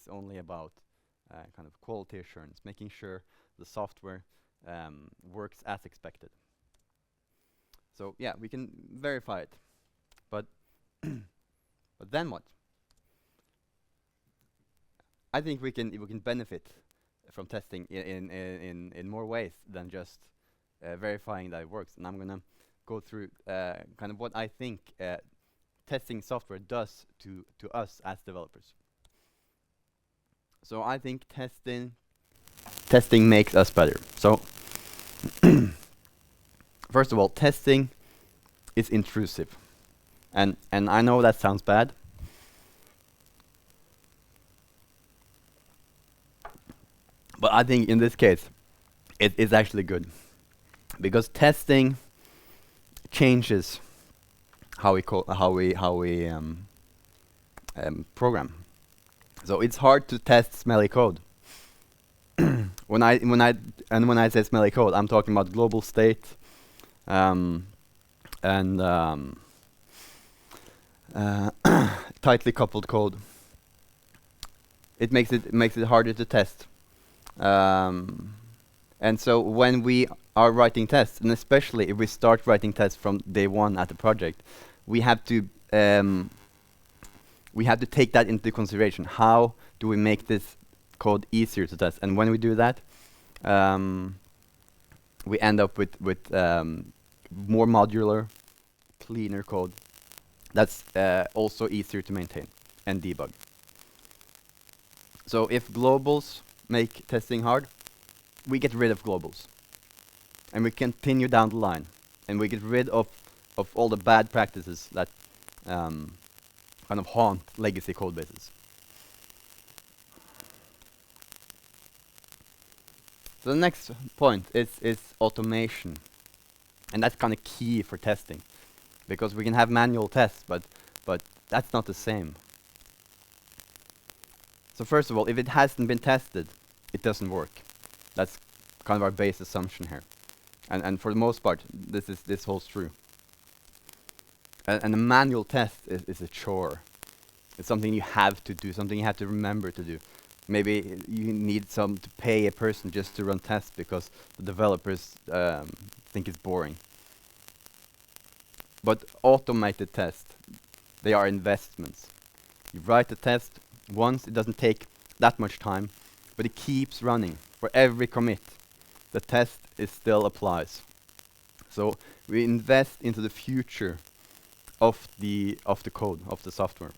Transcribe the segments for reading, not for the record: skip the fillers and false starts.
is only about kind of quality assurance, making sure the software works as expected. So yeah, we can verify it, but but then what? I think we can benefit from testing in more ways than just verifying that it works. And I'm gonna go through kind of what I think testing software does to us as developers. So I think testing makes us better. So first of all, testing is intrusive, and I know that sounds bad, but I think in this case it is actually good, because testing changes how we program. So it's hard to test smelly code. When I say smelly code, I'm talking about global state and tightly coupled code. It makes it harder to test. And so when we are writing tests, and especially if we start writing tests from day one at the project, we have to take that into consideration. How do we make this code easier to test? And when we do that, we end up with more modular, cleaner code that's also easier to maintain and debug. So if globals make testing hard, we get rid of globals, and we continue down the line, and we get rid of all the bad practices that kind of haunt legacy code bases. So the next point is automation, and that's kind of key for testing, because we can have manual tests, but that's not the same. So first of all, if it hasn't been tested, it doesn't work. That's kind of our base assumption here, and for the most part, this holds true. And a manual test is a chore. It's something you have to do, something you have to remember to do. Maybe you need to pay a person just to run tests because the developers think it's boring. But automated tests, they are investments. You write the test once, it doesn't take that much time, but it keeps running. For every commit, the test still applies. So we invest into the future of the code, of the software.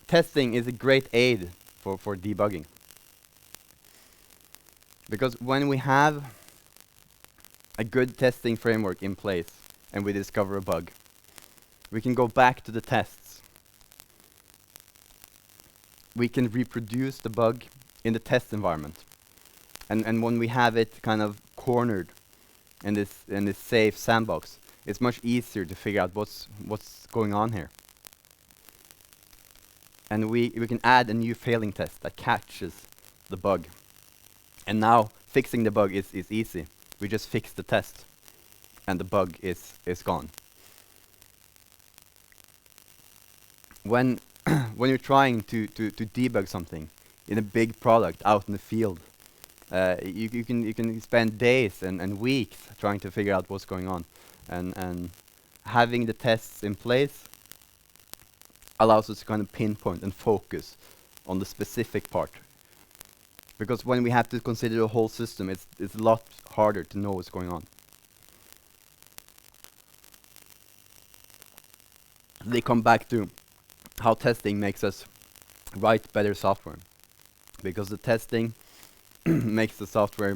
Testing is a great aid for debugging, because when we have a good testing framework in place and we discover a bug, we can go back to the tests. We can reproduce the bug in the test environment, and when we have it kind of cornered in this safe sandbox, it's much easier to figure out what's going on here. And we can add a new failing test that catches the bug. And now fixing the bug is easy. We just fix the test, and the bug is gone. When you're trying to debug something in a big product out in the field, you can spend days and weeks trying to figure out what's going on, and having the tests in place allows us to kind of pinpoint and focus on the specific part. Because when we have to consider the whole system, it's a lot harder to know what's going on. They come back to how testing makes us write better software, because the testing makes the software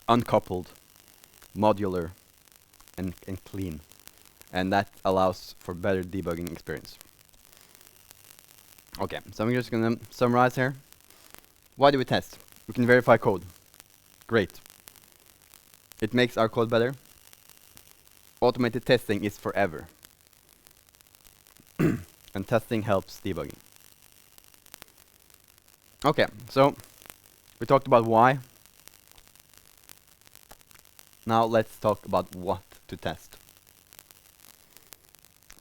uncoupled, modular, and clean, and that allows for better debugging experience. Okay, so I'm just going to summarize here. Why do we test? We can verify code. Great. It makes our code better. Automated testing is forever. And testing helps debugging. Okay, so we talked about why. Now let's talk about what to test.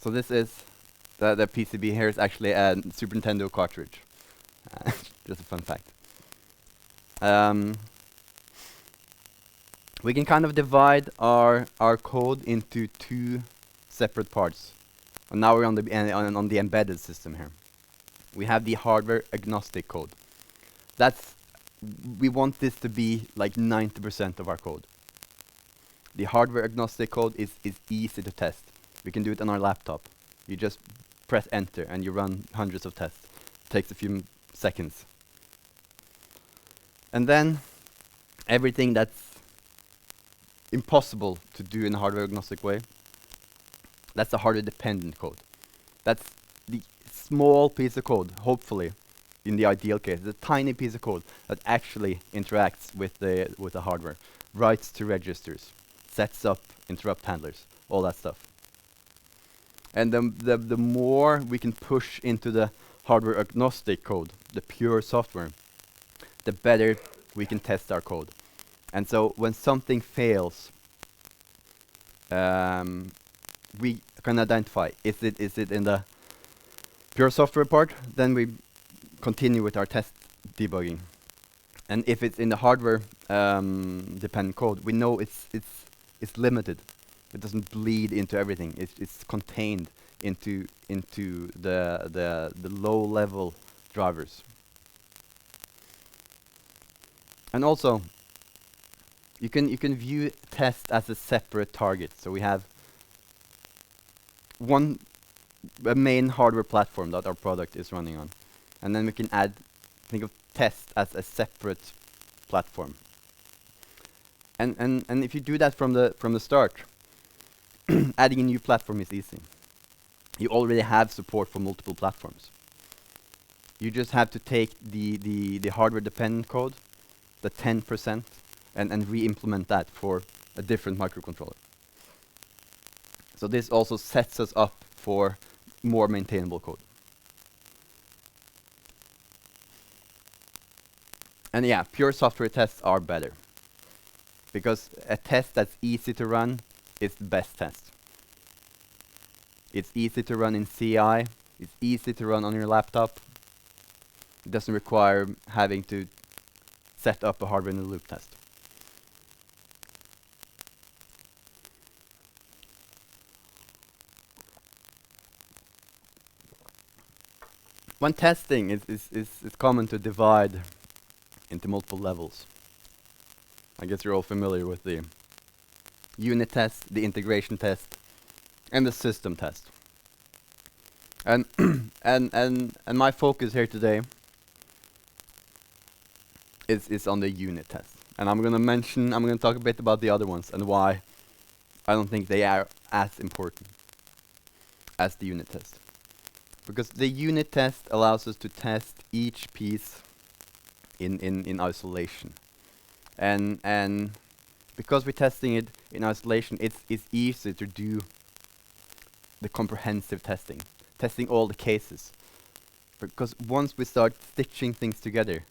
So this is the PCB here is actually a Super Nintendo cartridge. Just a fun fact. We can kind of divide our code into two separate parts. And now we're on the embedded system here. We have the hardware agnostic code. We want this to be like 90% of our code. The hardware agnostic code is easy to test. We can do it on our laptop. You just press enter and you run hundreds of tests. It takes a few seconds. And then everything that's impossible to do in a hardware agnostic way, that's the hardware dependent code. That's the small piece of code, hopefully, in the ideal case, the tiny piece of code that actually interacts with the hardware, writes to registers, sets up interrupt handlers, all that stuff. And the more we can push into the hardware agnostic code, the pure software, the better we can test our code. And so when something fails, we can identify, is it in the pure software part? Then we continue with our test debugging. And if it's in the hardware dependent code, we know it's limited. It doesn't bleed into everything. It's contained into the low level drivers. And also, you can view test as a separate target. So we have a main hardware platform that our product is running on, and then we can think of test as a separate platform. And if you do that from the start, adding a new platform is easy. You already have support for multiple platforms. You just have to take the hardware dependent code, the 10%, and re-implement that for a different microcontroller. So this also sets us up for more maintainable code. And yeah, pure software tests are better, because a test that's easy to run is the best test. It's easy to run in CI, it's easy to run on your laptop. It doesn't require having to set up a hardware in the loop test. When testing, it's common to divide into multiple levels. I guess you're all familiar with the unit test, the integration test, and the system test. And and my focus here today is on the unit test. And I'm gonna talk a bit about the other ones and why I don't think they are as important as the unit test. Because the unit test allows us to test each piece in isolation. And because we're testing it in isolation, it's easy to do the comprehensive testing all the cases. Because once we start stitching things together,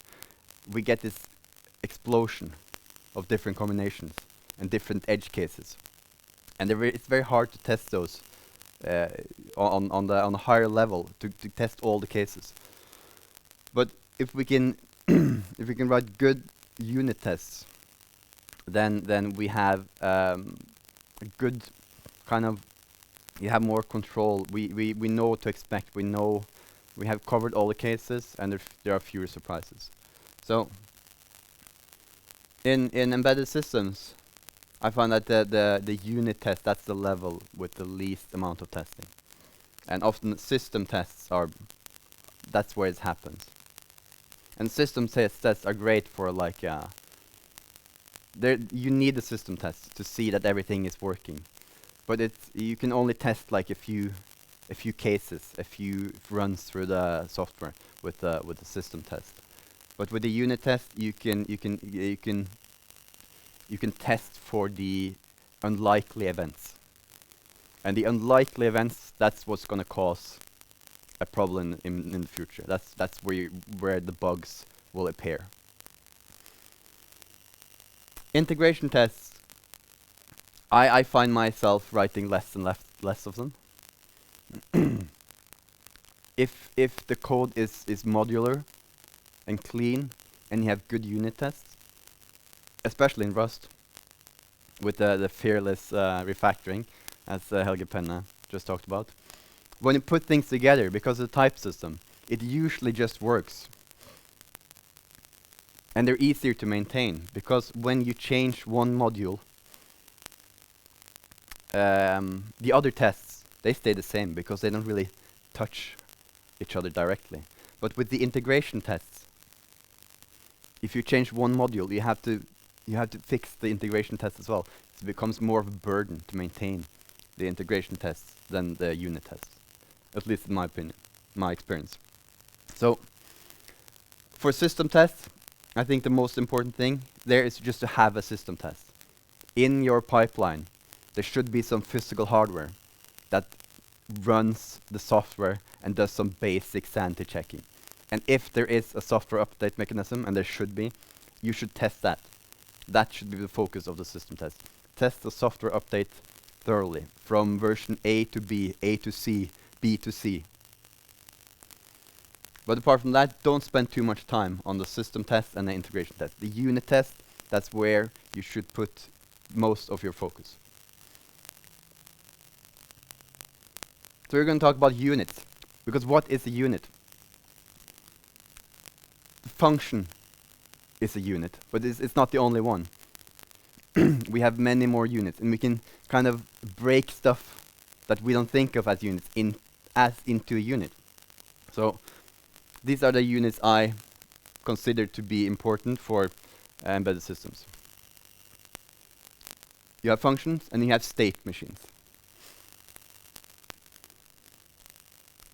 we get this explosion of different combinations and different edge cases. And it's very hard to test those on the higher level to test all the cases. But if we can if we can write good unit tests, then we have a good kind of, you have more control. We know what to expect. We have covered all the cases, and there are fewer surprises. So in embedded systems, I find that the unit test, that's the level with the least amount of testing. And often system tests that's where it happens. And system tests are great for like, you need a system test to see that everything is working. But you can only test like a few cases, a few runs through the software with the system test. But with the unit test, you can test for the unlikely events. And the unlikely events, that's what's going to cause a problem in the future. That's where the bugs will appear. Integration tests, I find myself writing less and less of them. if the code is modular and clean, and you have good unit tests, especially in Rust, with the fearless refactoring, as Helge Penne just talked about. When you put things together, because of the type system, it usually just works. And they're easier to maintain, because when you change one module, the other tests, they stay the same, because they don't really touch each other directly. But with the integration tests, if you change one module, you have to fix the integration test as well. It becomes more of a burden to maintain the integration tests than the unit tests, at least in my opinion, my experience. So for system tests, I think the most important thing there is just to have a system test. In your pipeline, there should be some physical hardware that runs the software and does some basic sanity checking. And if there is a software update mechanism, and there should be, you should test that. That should be the focus of the system test. Test the software update thoroughly, from version A to B, A to C, B to C. But apart from that, don't spend too much time on the system test and the integration test. The unit test, that's where you should put most of your focus. So we're going to talk about units, because what is a unit? The function is a unit, but it's not the only one. We have many more units, and we can kind of break stuff that we don't think of as units into a unit. So these are the units I consider to be important for embedded systems. You have functions, and you have state machines.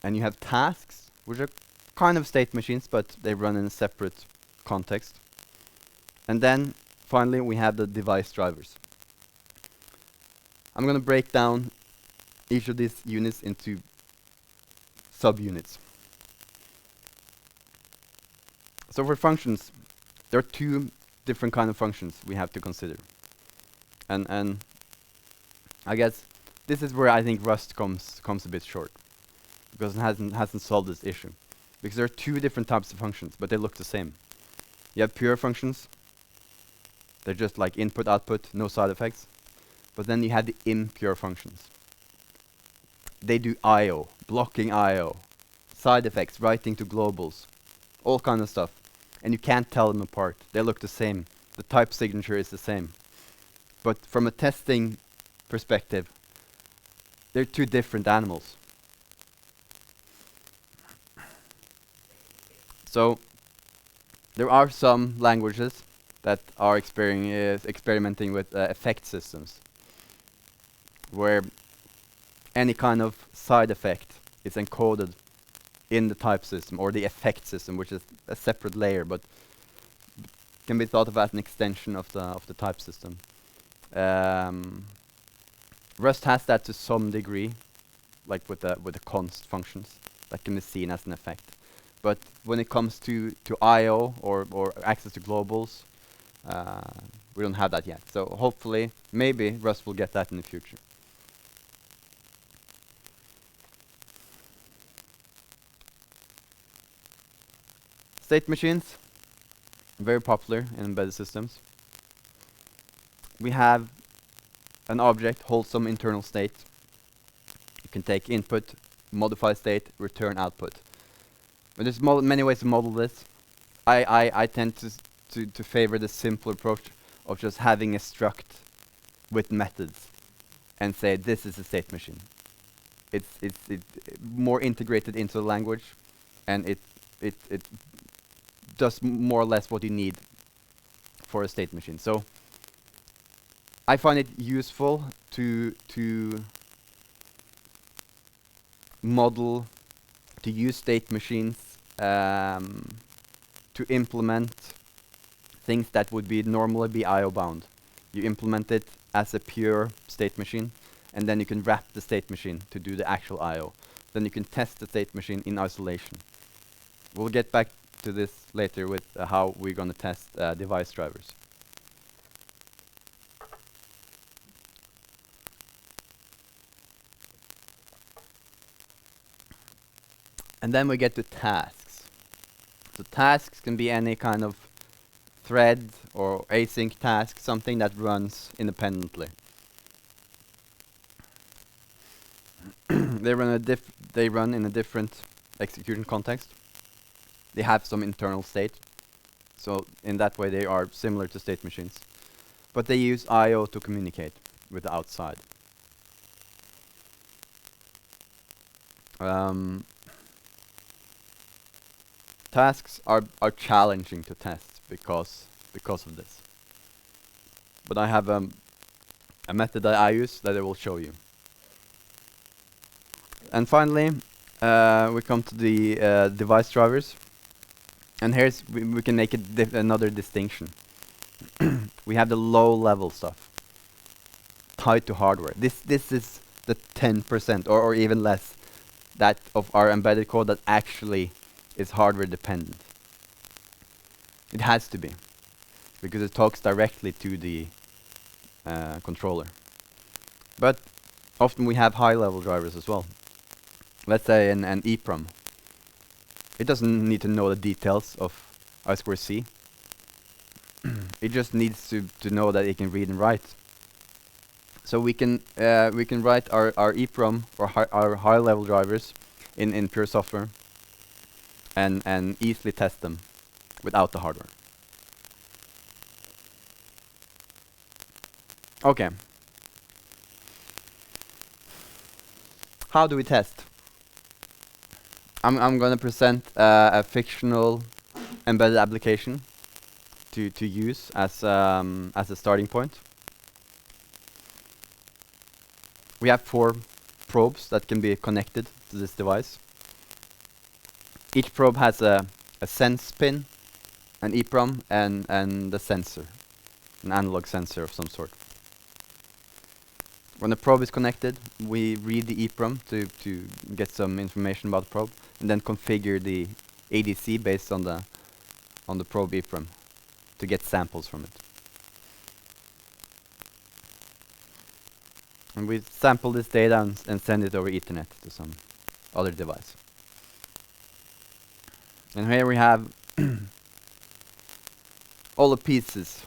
And you have tasks, which are kind of state machines, but they run in a separate context. And then, finally, we have the device drivers. I'm going to break down each of these units into subunits. So for functions, there are two different kind of functions we have to consider. And I guess this is where I think Rust comes a bit short, because it hasn't solved this issue. Because there are two different types of functions, but they look the same. You have pure functions. They're just like input, output, no side effects. But then you have the impure functions. They do I/O, blocking I/O, side effects, writing to globals, all kind of stuff. And you can't tell them apart. They look the same. The type signature is the same. But from a testing perspective, they're two different animals. So there are some languages that are experimenting with effect systems, where any kind of side effect is encoded in the type system, or the effect system, which is a separate layer, but can be thought of as an extension of the type system. Rust has that to some degree, like with the const functions that can be seen as an effect. But when it comes to I/O or access to globals, we don't have that yet. So hopefully, maybe Rust will get that in the future. State machines, very popular in embedded systems. We have an object holds some internal state. You can take input, modify state, return output. But there's many ways to model this. I tend to favor the simple approach of just having a struct with methods and say this is a state machine. It's more integrated into the language, and it does more or less what you need for a state machine. So I find it useful to model, to use state machines to implement things that would normally be I/O bound. You implement it as a pure state machine, and then you can wrap the state machine to do the actual I/O. Then you can test the state machine in isolation. We'll get back to this later with how we're going to test device drivers. And then we get to tasks. So tasks can be any kind of thread or async task, something that runs independently. They run in a different execution context. They have some internal state. So in that way they are similar to state machines. But they use I/O to communicate with the outside. Tasks are challenging to test because of this. But I have a method that I use that I will show you. And finally, we come to the device drivers. And here's we can make another distinction. We have the low-level stuff tied to hardware. This is the 10% or even less that of our embedded code that actually is hardware dependent. It has to be, because it talks directly to the controller. But often we have high-level drivers as well. Let's say an EEPROM. It doesn't need to know the details of I2C. It just needs to know that it can read and write. So we can write our EEPROM or our high-level drivers in pure software and easily test them without the hardware. Okay. How do we test? I'm gonna present a fictional embedded application to use as a starting point. We have 4 probes that can be connected to this device. Each probe has a sense pin, an EEPROM, and a sensor, an analog sensor of some sort. When the probe is connected, we read the EEPROM to get some information about the probe, and then configure the ADC based on the probe EEPROM to get samples from it. And we sample this data and send it over Ethernet to some other device. And here we have all the pieces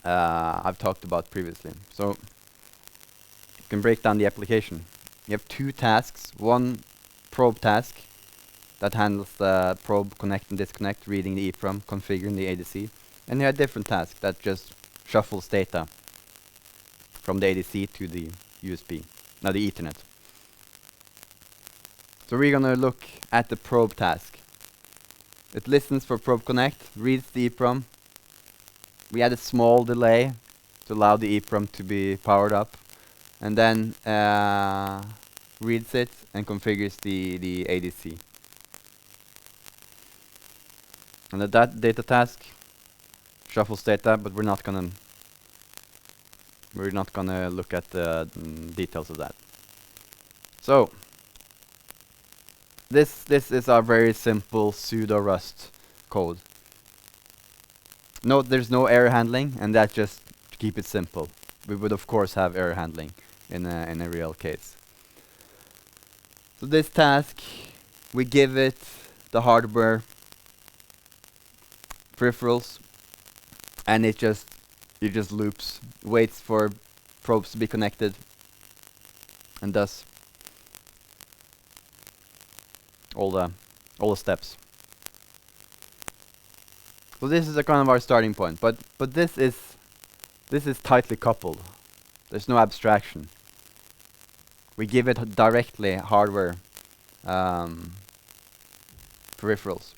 I've talked about previously. So you can break down the application. You have 2 tasks, one probe task that handles the probe connect and disconnect, reading the EEPROM, configuring the ADC. And you have different tasks that just shuffles data from the ADC to the USB, now the Ethernet. So we're gonna look at the probe task. It listens for probe connect, reads the EEPROM. We add a small delay to allow the EEPROM to be powered up, and then reads it and configures the ADC. And that data task shuffles data, but we're not gonna look at the details of that. So this is our very simple pseudo Rust code. No, there's no error handling, and that's just to keep it simple. We would of course have error handling in a real case. So this task, we give it the hardware peripherals, and it just loops, waits for probes to be connected, and does all the steps. So this is a kind of our starting point, but this is tightly coupled. There's no abstraction. We give it directly hardware peripherals.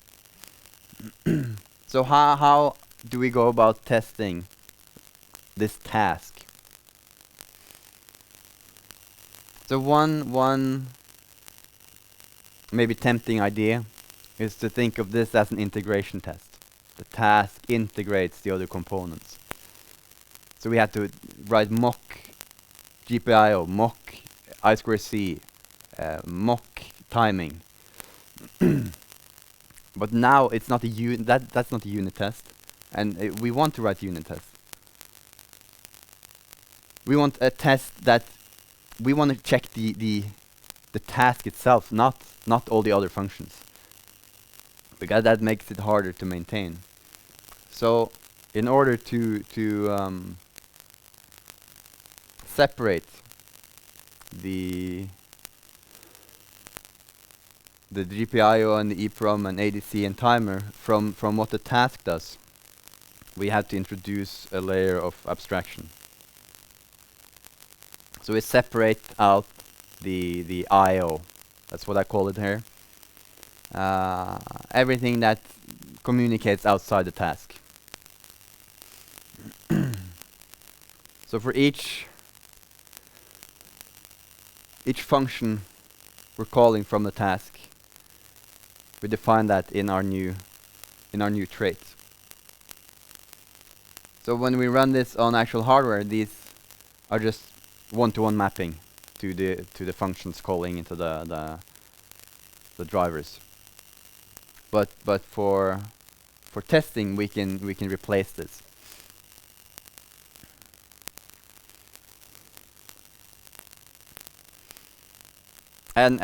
So how do we go about testing this task? So one maybe tempting idea is to think of this as an integration test. The task integrates the other components. So we have to write mock GPIO, mock I2C, mock timing. But now it's not that's not a unit test, and we want to write unit tests. We want a test that we want to check the the task itself, not all the other functions, because that makes it harder to maintain. So in order to separate the GPIO and the EEPROM and ADC and timer from what the task does, we have to introduce a layer of abstraction. So we separate out the I/O. That's what I call it here. Everything that communicates outside the task. So for each function we're calling from the task, we define that in our new trait. So when we run this on actual hardware, these are just one-to-one mapping to the functions calling into the drivers. But for testing, we can replace this. And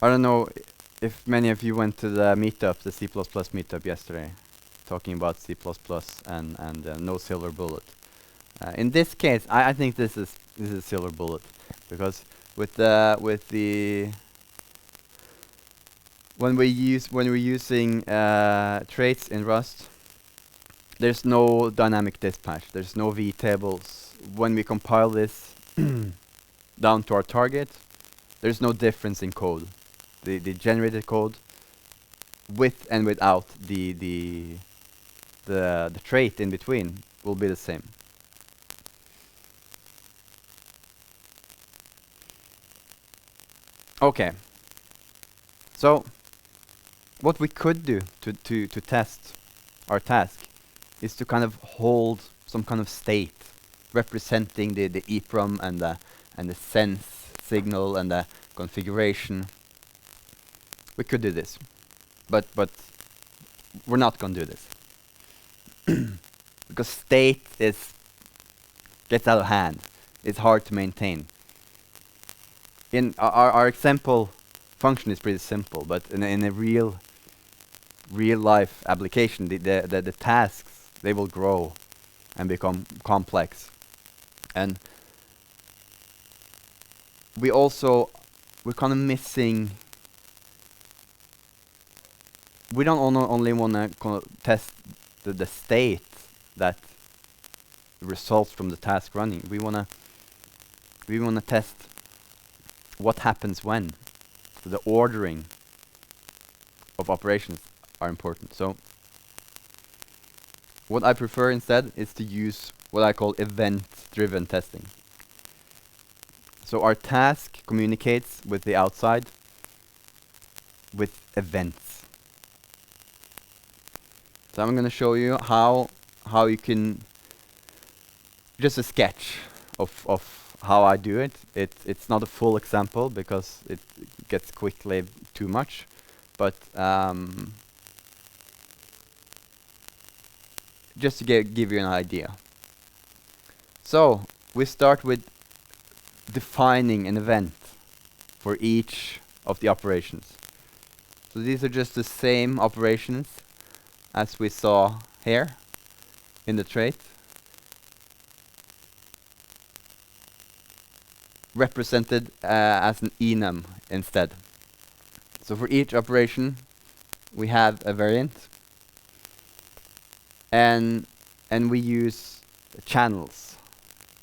I don't know if many of you went to the meetup, the C++ meetup yesterday, talking about C++ and no silver bullet. In this case, I think this is a silver bullet, because with the when we're using traits in Rust, there's no dynamic dispatch. There's no vtables. When we compile this down to our target, there's no difference in code. The generated code, with and without the trait in between, will be the same. Okay. So what we could do to test our task is to kind of hold some kind of state representing the EEPROM and the sense signal and the configuration. We could do this, but we're not going to do this because state gets out of hand. It's hard to maintain. In our example function is pretty simple, but in a real life application, the tasks, they will grow and become complex. And we're kind of missing. We don't only want to test the state that results from the task running. We wanna test what happens when. So the ordering of operations are important. So what I prefer instead is to use what I call event-driven testing. So our task communicates with the outside with events. So I'm going to show you how you can, just a sketch of how I do it. It's not a full example because it gets quickly too much, but just to give you an idea. So we start with defining an event for each of the operations. So these are just the same operations as we saw here in the trait, represented as an enum instead. So for each operation we have a variant, and we use channels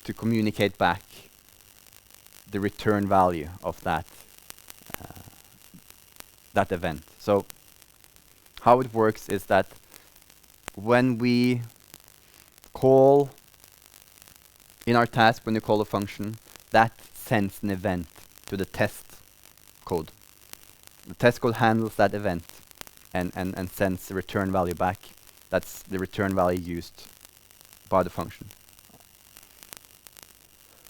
to communicate back the return value of that event. So how it works is that when we call in our task, when you call a function, that sends an event to the test code. The test code handles that event and sends the return value back. That's the return value used by the function.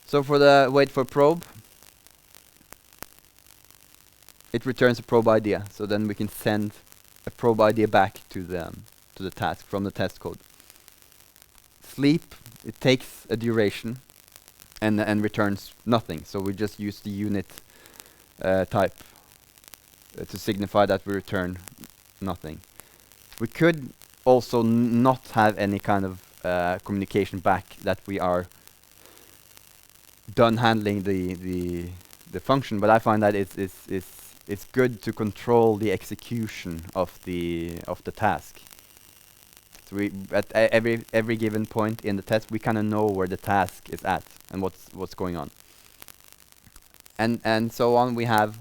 So for the wait for probe, it returns a probe idea. So then we can send a probe idea back to the task from the test code. Sleep, it takes a duration, and returns nothing. So we just use the unit type to signify that we return nothing. We could also not have any kind of communication back that we are done handling the function, but I find that it's good to control the execution of the task. So we at every given point in the test, we kind of know where the task is at and what's going on. And so on. We have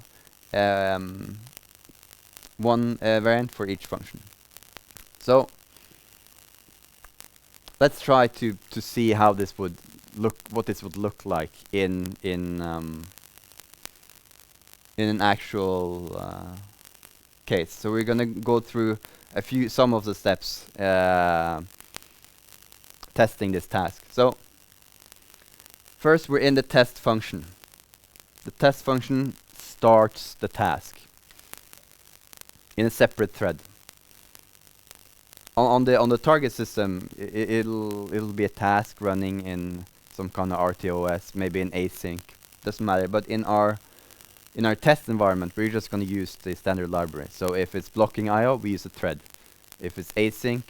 one variant for each function. So let's try to see how this would look, what this would look like in an actual case. So we're gonna go through some of the steps testing this task. So first, we're in the test function. The test function starts the task in a separate thread. On the target system, it'll be a task running in some kind of RTOS, maybe in async, doesn't matter. But in our test environment, we're just going to use the standard library. So if it's blocking I/O, we use a thread. If it's async,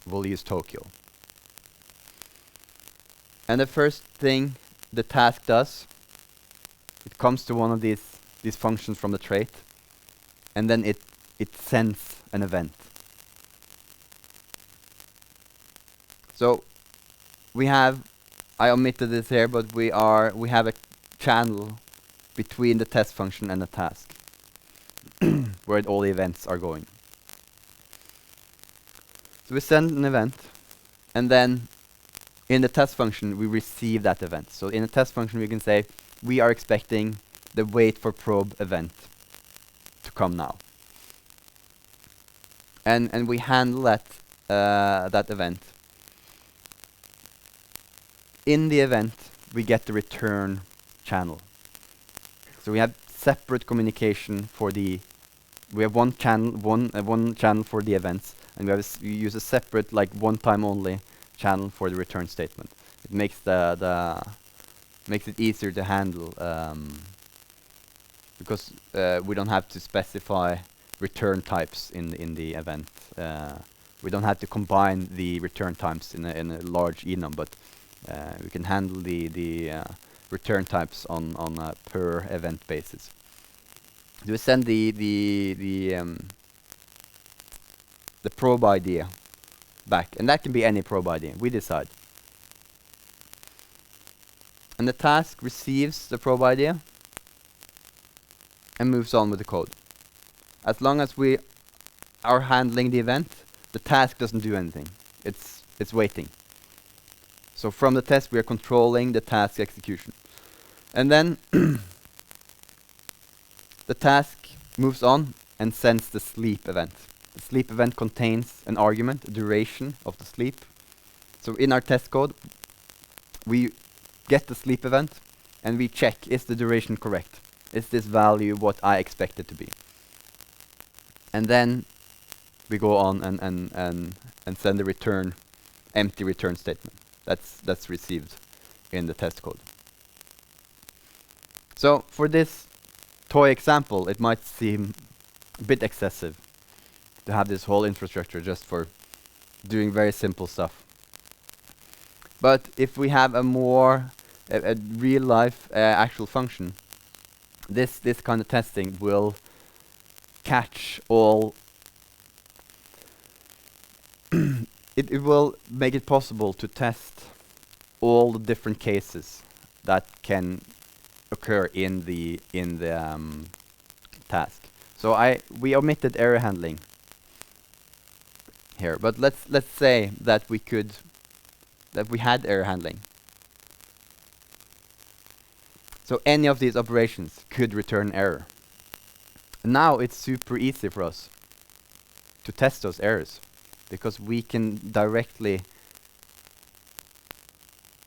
we'll use Tokyo. And the first thing the task does, it comes to one of these functions from the trait, and then it sends an event. So we have, I omitted this here, but we have a channel between the test function and the task where all the events are going. So we send an event, and then in the test function we receive that event. So in the test function we can say we are expecting the wait for probe event to come now, and we handle that event. In the event we get the return channel. So we have separate communication for we have one channel for the events, and we use a separate, like, one time only channel for the return statement. It makes makes it easier to handle because we don't have to specify return types in the event. We don't have to combine the return types in a large enum, but we can handle the return types on a per event basis. Do we send the probe ID back, and that can be any probe ID. We decide. And the task receives the probe ID and moves on with the code. As long as we are handling the event, the task doesn't do anything. It's waiting. So from the test, we are controlling the task execution. And then the task moves on and sends the sleep event. The sleep event contains an argument, a duration of the sleep. So in our test code, we get the sleep event and we check, is the duration correct? Is this value what I expect it to be? And then we go on and send the empty return statement. That's received in the test code. So for this toy example, it might seem a bit excessive to have this whole infrastructure just for doing very simple stuff. But if we have a real life actual function, this kind of testing will catch all. It will make it possible to test all the different cases that can occur in the task. So we omitted error handling here, but let's say that we had error handling. So any of these operations could return error. And now it's super easy for us to test those errors, because we can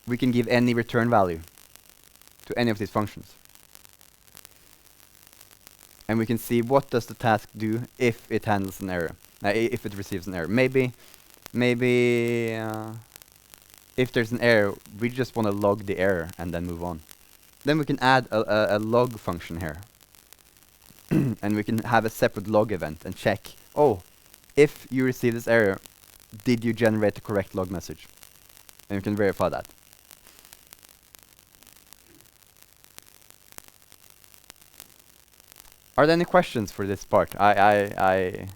give any return value to any of these functions. And we can see what does the task do if it handles an error, if it receives an error. Maybe if there's an error, we just want to log the error and then move on. Then we can add a log function here. And we can have a separate log event and check, oh, if you receive this error, did you generate the correct log message? And we can verify that. Are there any questions for this part? I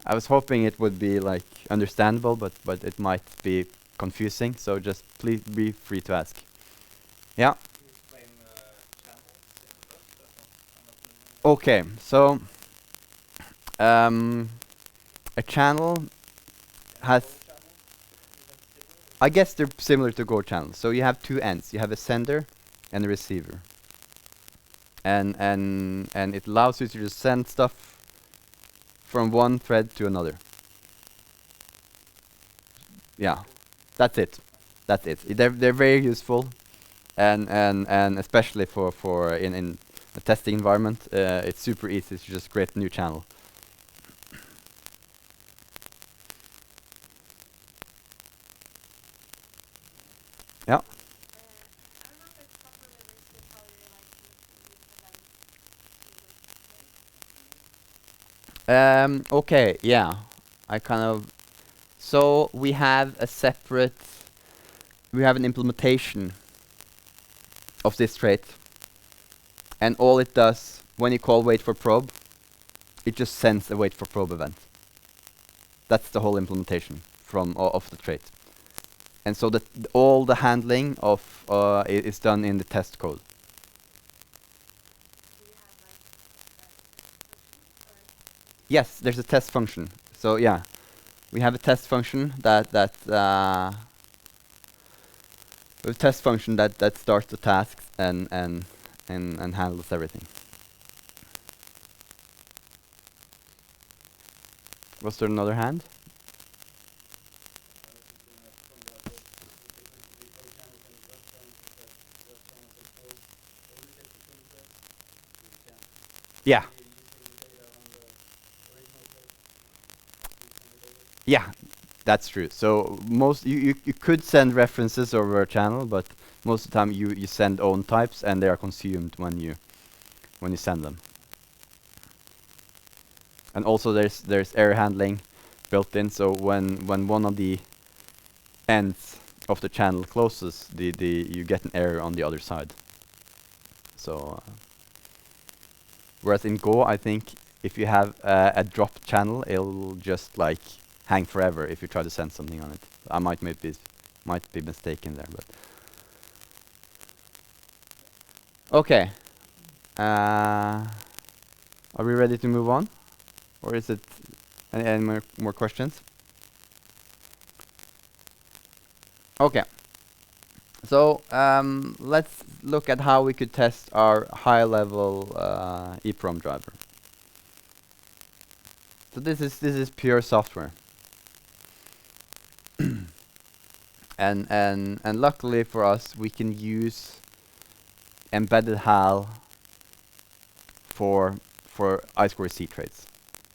was hoping it would be like understandable, but it might be confusing. So just please be free to ask. Yeah. Okay. So a channel has. I guess they're similar to Go channels. So you have two ends. You have a sender and a receiver. And it allows you to just send stuff from one thread to another. Yeah, that's it. That's it. They're very useful, and especially for in a testing environment, it's super easy to just create a new channel. Yeah. Okay, yeah. I kind of. So we have a separate. We have an implementation of this trait, and all it does when you call wait for probe, it just sends a wait for probe event. That's the whole implementation of the trait, and so that all the handling of is done in the test code. Yes, there's a test function. So yeah, we have a test function that starts the tasks and handles everything. Was there another hand? Yeah. Yeah, that's true. So most you could send references over a channel, but most of the time you send own types and they are consumed when you send them. And also there's error handling built in, so when one of the ends of the channel closes, you get an error on the other side. So whereas in Go, I think if you have a drop channel, it'll just like hang forever if you try to send something on it. I might be mistaken there, but okay. Are we ready to move on, or is it any more questions? Okay. So let's look at how we could test our high-level EEPROM driver. So this is pure software. and luckily for us, we can use embedded HAL for I2C traits.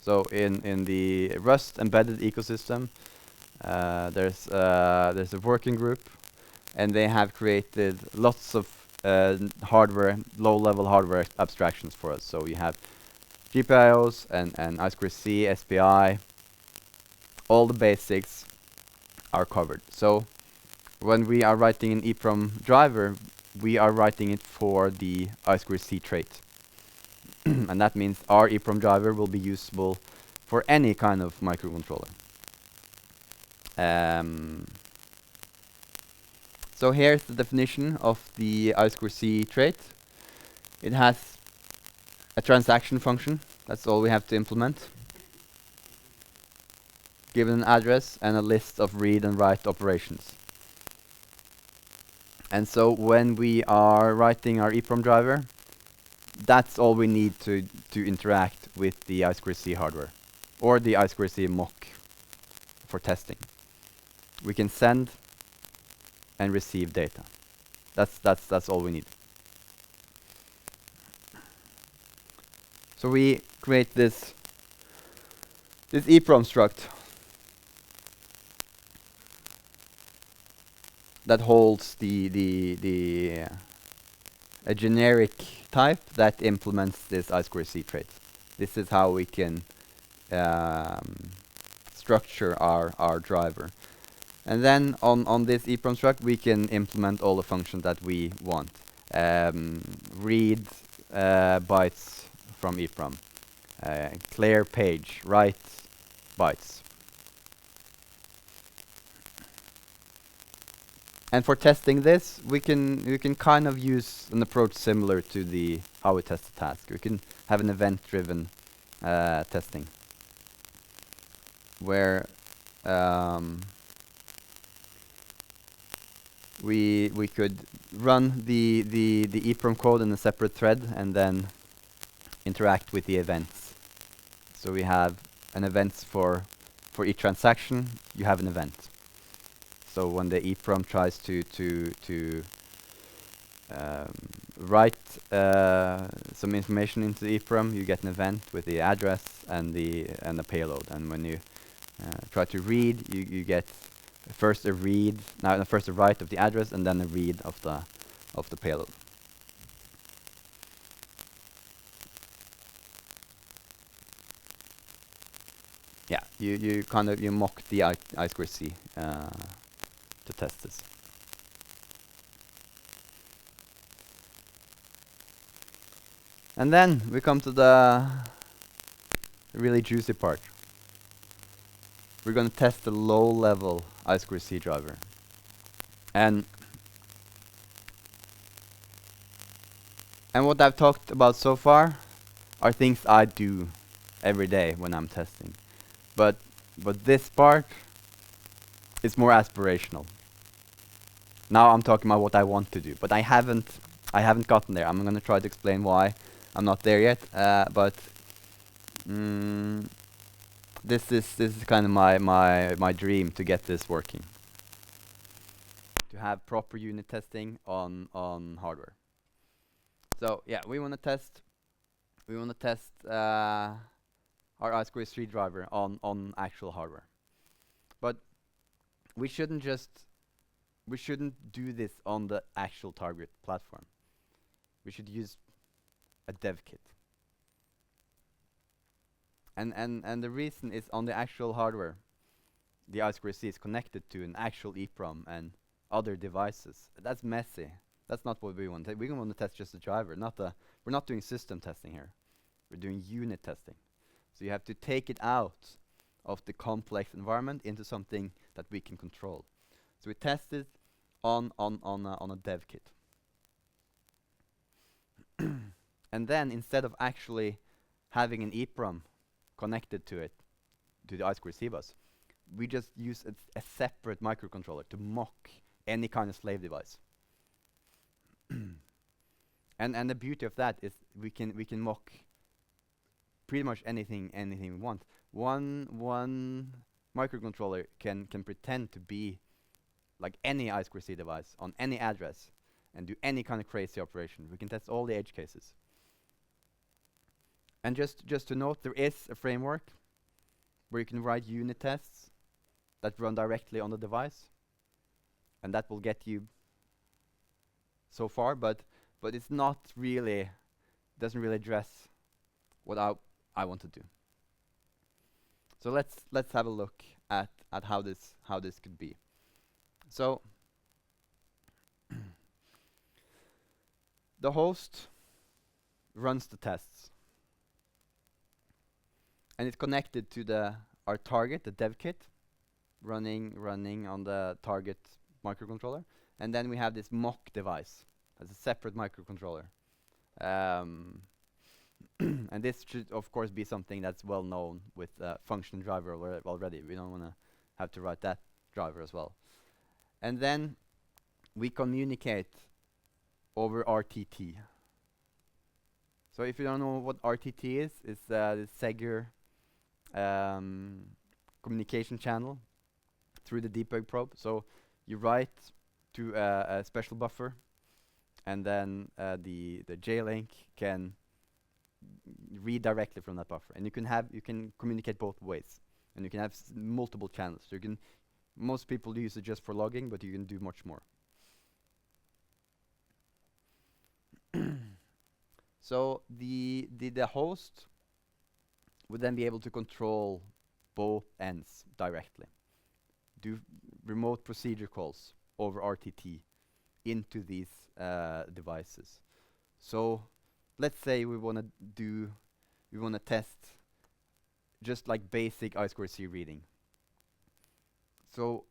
So in the Rust embedded ecosystem, there's a working group, and they have created lots of low-level hardware abstractions for us. So you have GPIOs and I2C, SPI. All the basics are covered. So when we are writing an EEPROM driver, we are writing it for the I2C trait. And that means our EEPROM driver will be usable for any kind of microcontroller. So here's the definition of the I2C trait. It has a transaction function. That's all we have to implement. Given an address and a list of read and write operations. And so when we are writing our EEPROM driver, that's all we need to interact with the I2C hardware or the I2C mock for testing. We can send and receive data. That's all we need. So we create this EEPROM struct. that holds the a generic type that implements this I2C trait. This is how we can structure our driver. And then on this EEPROM struct, we can implement all the functions that we want. Read bytes from EEPROM, clear page, write bytes. And for testing this, we can kind of use an approach similar to the how we test a task. We can have an event-driven testing, where we could run the EEPROM code in a separate thread and then interact with the events. So we have an events for each transaction. You have an event. So when the EEPROM tries to write some information into the EEPROM, you get an event with the address and the payload. And when you try to read, you get first a read, first a write of the address, and then a read of the payload. Yeah, you mock the I2C to test this. And then we come to the really juicy part. We're going to test the low-level I2C driver. And what I've talked about so far are things I do every day when I'm testing. But this part is more aspirational. Now I'm talking about what I want to do, but I haven't gotten there. I'm going to try to explain why I'm not there yet. But this is kind of my dream, to get this working. To have proper unit testing on hardware. So yeah, we want to test our I2C driver on actual hardware. But we shouldn't do this on the actual target platform. We should use a dev kit. And the reason is, on the actual hardware, the I2C is connected to an actual EEPROM and other devices. That's messy. That's not what we want. We want to test just the driver, we're not doing system testing here. We're doing unit testing. So you have to take it out of the complex environment into something that we can control. So we test it on a dev kit. And then, instead of actually having an EEPROM connected to the I2C bus, we just use a separate microcontroller to mock any kind of slave device. And the beauty of that is we can mock pretty much anything we want. One microcontroller can pretend to be like any I2C device on any address and do any kind of crazy operation. We can test all the edge cases. And just to note, there is a framework where you can write unit tests that run directly on the device, and that will get you so far, but it's not really, doesn't really address what I want to do. So let's have a look at how this could be. So the host runs the tests, and it's connected to our target, the dev kit, running on the target microcontroller. And then we have this mock device as a separate microcontroller. And this should, of course, be something that's well known with function driver already. We don't want to have to write that driver as well. And then we communicate over RTT. So if you don't know what RTT is, it's the Segger communication channel through the debug probe. So you write to a special buffer, and then the JLink can read directly from that buffer. And you can communicate both ways, and you can have multiple channels. So Most people use it just for logging, but you can do much more. So the host would then be able to control both ends directly. Do remote procedure calls over RTT into these devices. So let's say we want to test just like basic I2C reading. So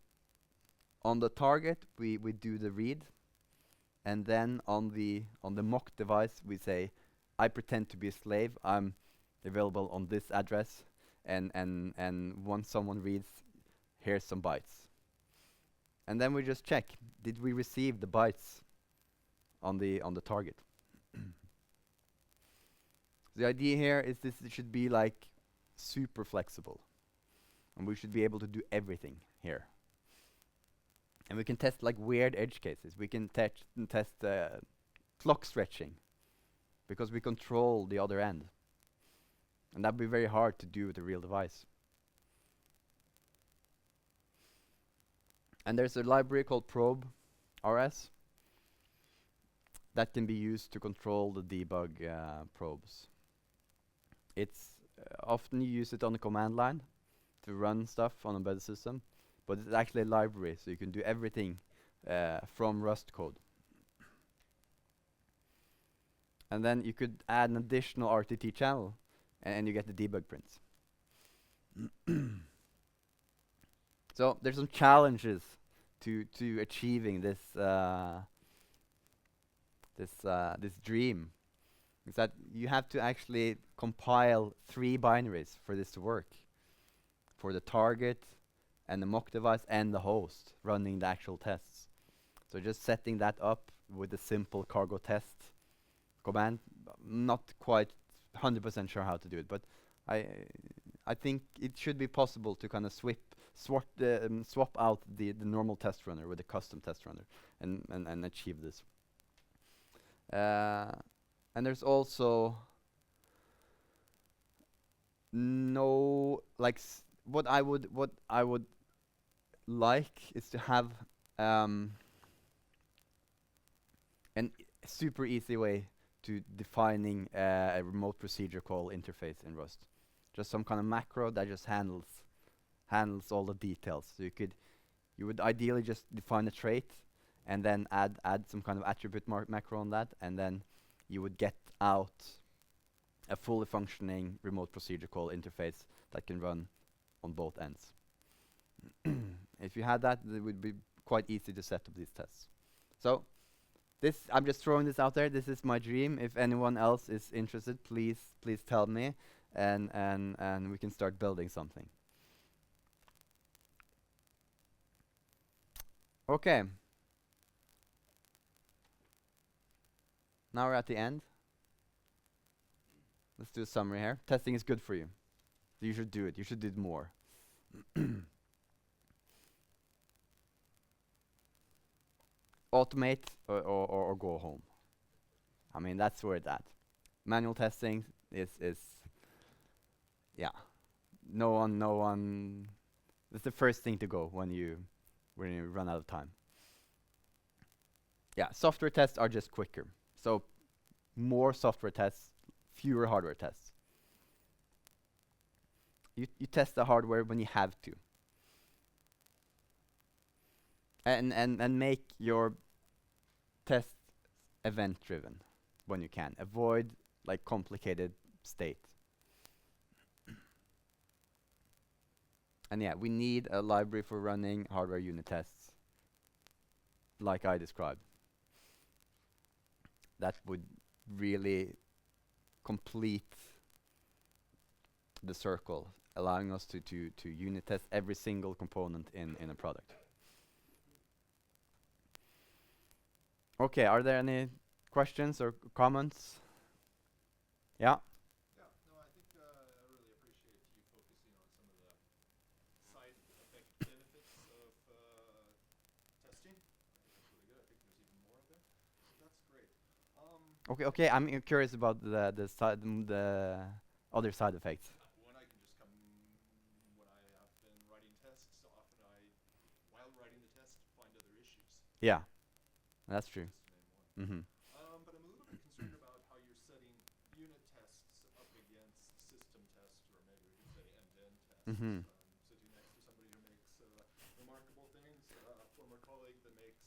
on the target we do the read, and then on the mock device we say, I pretend to be a slave, I'm available on this address, and once someone reads, here's some bytes. And then we just check, did we receive the bytes on the target? The idea here is this should be like super flexible, and we should be able to do everything here. And we can test like weird edge cases. We can test clock stretching, because we control the other end. And that'd be very hard to do with a real device. And there's a library called probe RS that can be used to control the debug probes. It's often you use it on the command line to run stuff on a embedded system, but it's actually a library, so you can do everything from Rust code. And then you could add an additional RTT channel, and you get the debug prints. So there's some challenges to achieving this this dream. Is that you have to actually compile 3 binaries for this to work, for the target and the mock device and the host running the actual tests. So just setting that up with a simple cargo test command, not quite 100% sure how to do it, but I think it should be possible to kind of swap out the normal test runner with a custom test runner and achieve this. And there's also no like what I would like is to have an super easy way to defining a remote procedure call interface in Rust. Just some kind of macro that just handles all the details. So you would ideally just define a trait and then add some kind of attribute macro on that, and then you would get out a fully functioning remote procedure call interface that can run on both ends. If you had that, it would be quite easy to set up these tests. So I'm just throwing this out there. This is my dream. If anyone else is interested, please tell me, and we can start building something. Okay. Now we're at the end. Let's do a summary here. Testing is good for you. So you should do it. You should do it more. Automate or go home. I mean, that's where it's at. Manual testing is yeah. No one. It's the first thing to go when you run out of time. Yeah, software tests are just quicker. So more software tests, fewer hardware tests. You test the hardware when you have to. And make your test event driven when you can. Avoid like complicated state. And yeah, we need a library for running hardware unit tests like I described. That would really complete the circle, allowing us to unit test every single component in a product. Okay, are there any questions or comments? Yeah? Yeah, no, I think I really appreciate you focusing on some of the side effect benefits of testing. I think that's really good. I think there's even more of them. So that's great. Okay, I'm curious about the other side effects. One I can just come when I have been writing tests. Often I Yeah, that's true. just to name one. Mm-hmm. But I'm a little bit concerned about how you're setting unit tests up against system tests, or maybe we could say end-to-end tests. Mm-hmm. I'm sitting next to somebody who makes remarkable things, a former colleague that makes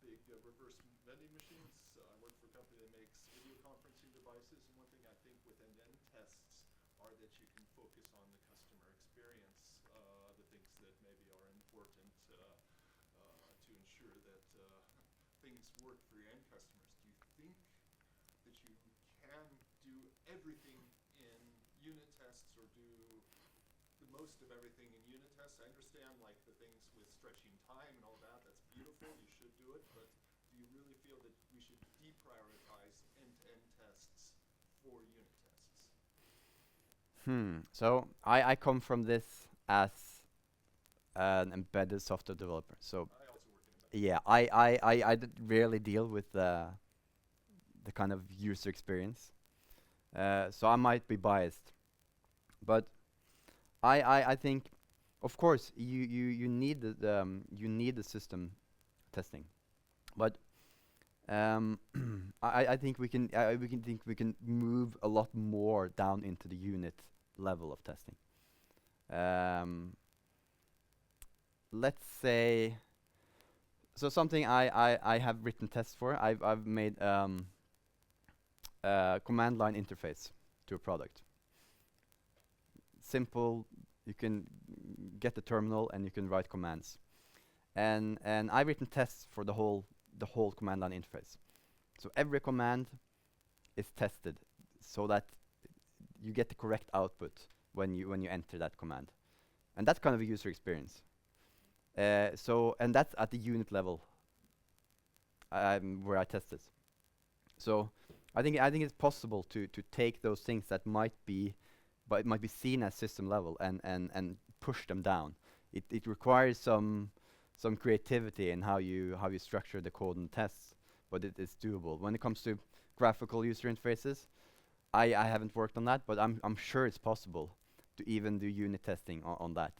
big reverse vending machines. I work for a company that makes video conferencing devices, and one thing I think with end-to-end tests are that you can focus on the customer experience, the things that maybe are important to ensure that things work for your end customers. Do you think that you can do everything in unit tests, or do the most of everything in unit tests? I understand like the things with stretching time and all that, that's beautiful, you should do it, but do you really feel that we should deprioritize end-to-end tests for unit tests? So I come from this as an embedded software developer. So I also work in embedded. yeah, I did rarely deal with the kind of user experience. So I might be biased, but I think, of course, you need you need the system testing, but I think we can move a lot more down into the unit level of testing. Um, let's say, so something I have written tests for. I've made a command line interface to a product. Simple. You can get the terminal and you can write commands. And I've written tests for the whole command line interface. So every command is tested so that you get the correct output when you enter that command. And that's kind of a user experience. And that's at the unit level where I test this. So I think it's possible to take those things that might be seen as system level and push them down. It requires some creativity in how you structure the code and tests, but it is doable. When it comes to graphical user interfaces, I haven't worked on that, but I'm sure it's possible to even do unit testing on that.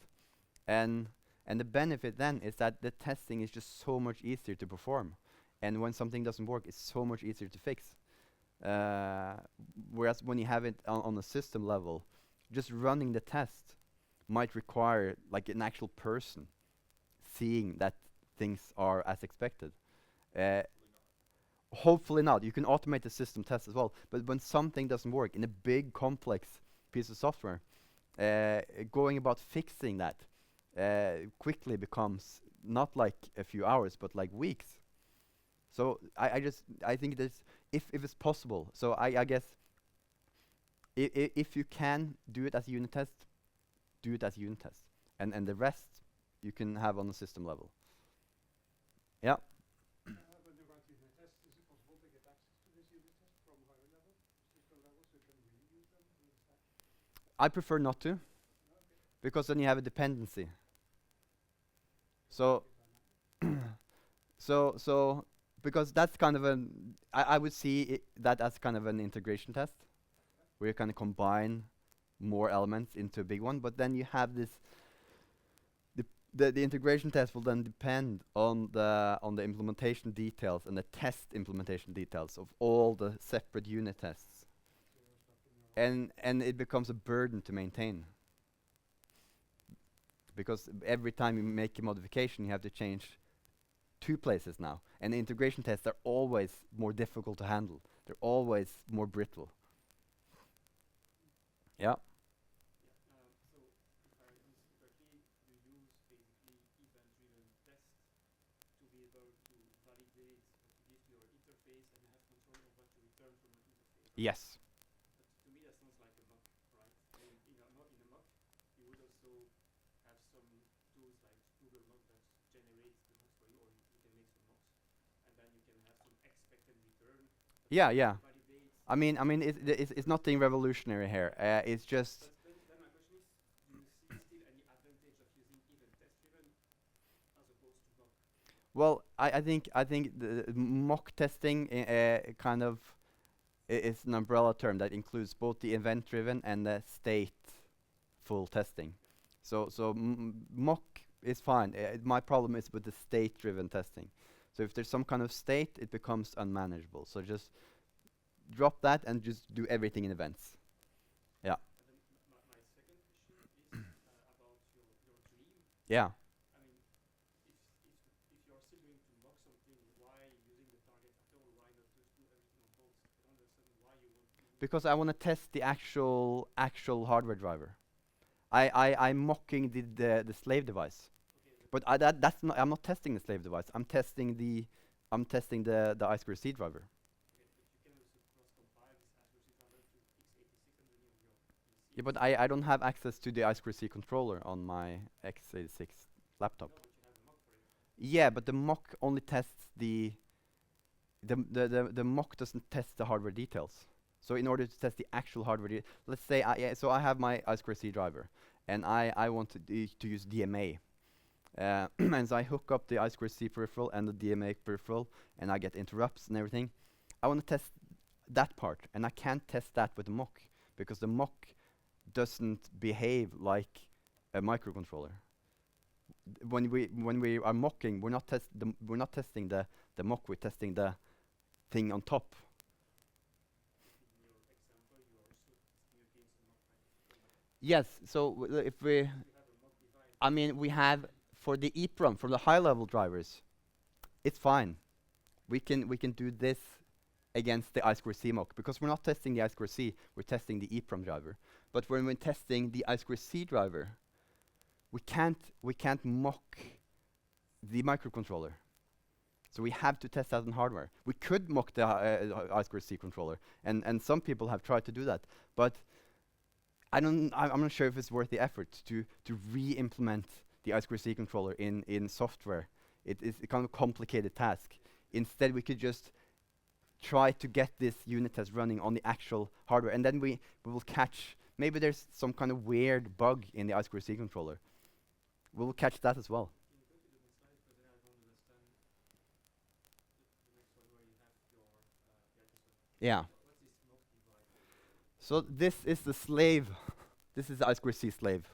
And the benefit then is that the testing is just so much easier to perform. And when something doesn't work, it's so much easier to fix. Whereas when you have it on a system level, just running the test might require like an actual person seeing that things are as expected. Uh, Hopefully not. You can automate the system test as well. But when something doesn't work in a big, complex piece of software, going about fixing that quickly becomes not like a few hours, but like weeks. So I think this, if it's possible. So I guess if you can do it as a unit test, do it as a unit test, and the rest you can have on the system level. Yeah. When you run unit tests, is it possible to get access to this unit test from higher level, system level, so you can reuse them in the stack? I prefer not to, Okay. because then you have a dependency. So so because that's kind of an I would see that as kind of an integration test where you kind of combine more elements into a big one, but then you have this the integration test will then depend on the implementation details and the test implementation details of all the separate unit tests, So you're stuck in your and it becomes a burden to maintain, because every time you make a modification you have to change two places now, and the integration tests are always more difficult to handle. They're always more brittle. Yeah. Yeah. So if I understood correctly, you use basically event-driven tests to be able to validate what you give to your interface, and you have control of what you return from your interface. Yes. But to me, that sounds like a mock, right? I mean, in a mock, you would also have some tools like Google Mock that generates the mocks for you, or you can make some mocks, and then you can have some expected return. But Yeah, you yeah. validate. I mean, it's nothing revolutionary here. It's just But then my question is, do you see still any advantage of using event test-driven as opposed to mock? well, I think the mock testing kind of is an umbrella term that includes both the event-driven and the stateful testing. So mock is fine. My problem is with the state-driven testing. So if there's some kind of state, it becomes unmanageable. So just drop that and just do everything in events. Yeah. And then my second question is about your dream. Yeah. I mean, if you're still going to mock something, why using the target after all? Why not just do everything on both? I don't understand why you want to. Because I want to test the actual hardware driver. I'm mocking the slave device. Okay, But I'm not testing the slave device. I'm testing the I2C driver. okay, but you can also cross-compile this accuracy driver to x86 and then on your PC. Yeah, but I don't have access to the I2C controller on my x86 laptop. No, but you have a mock for it. Yeah, but the mock only tests the mock doesn't test the hardware details. So in order to test the actual hardware, let's say so I have my I2C driver, and I want to use DMA. And so I hook up the I2C peripheral and the DMA peripheral, and I get interrupts and everything. I want to test that part, and I can't test that with the mock because the mock doesn't behave like a microcontroller. When we are mocking, we're not testing the mock. We're testing the thing on top. In your example, you are also testing against the mock microcontroller. Yes. So if we, You have a mock device. I mean, we have for the EEPROM, for the high-level drivers, it's fine. We can do this against the I2C mock because we're not testing the I2C. We're testing the EEPROM driver. But when we're testing the I2C driver, we can't mock the microcontroller. So we have to test that on hardware. We could mock the I2C controller, and some people have tried to do that, but I'm not sure if it's worth the effort to re-implement the I2C controller in software. It is a kind of complicated task. Instead, we could just try to get this unit test running on the actual hardware, and then we will catch, maybe there's some kind of weird bug in the I2C controller. We'll catch that as well. Can you go to the next slide? Because then I don't understand the next one where you have your this one. Yeah. What's this mock device? So this is the slave. This is the I2C slave.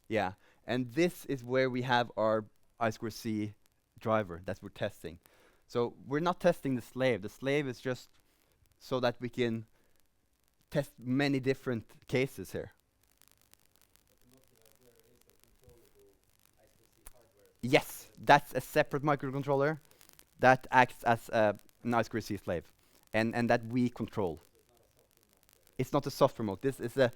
Yeah. And this is where we have our I2C driver that we're testing. So we're not testing the slave. The slave is just so that we can test many different cases here. Yes, that's a separate microcontroller that acts as an I2C slave, and that we control. It's not a software mode. This is a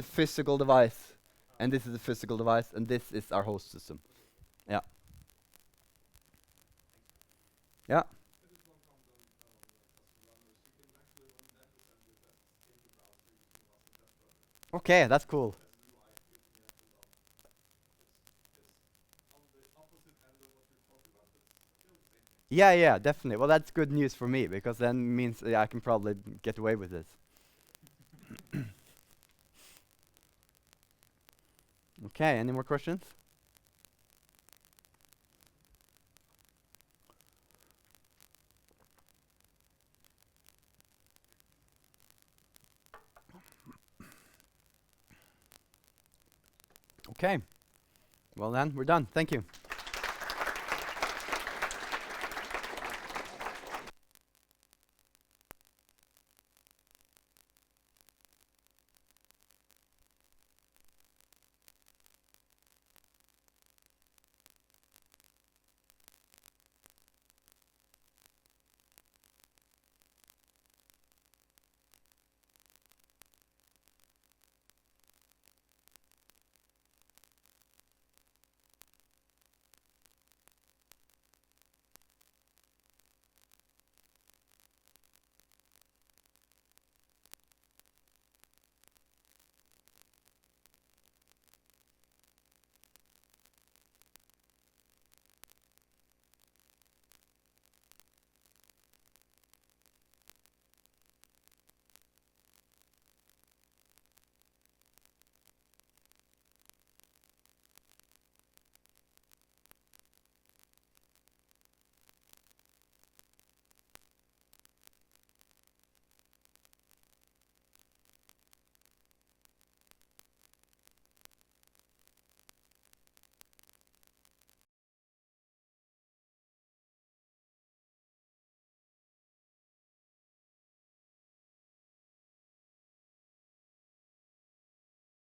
physical device, and this is a physical device, and this is our host system. Yeah. Yeah. I just want to comment on custom runners. You can actually run that assembly tests in the browser using a custom test runner. Okay, that's cool. Test UI using the actual DOM. It's on the opposite end of what you're talking about, but still the same thing. Yeah, definitely. Well, that's good news for me because then means I can probably get away with this. Okay, any more questions? Okay. Well then, we're done. Thank you.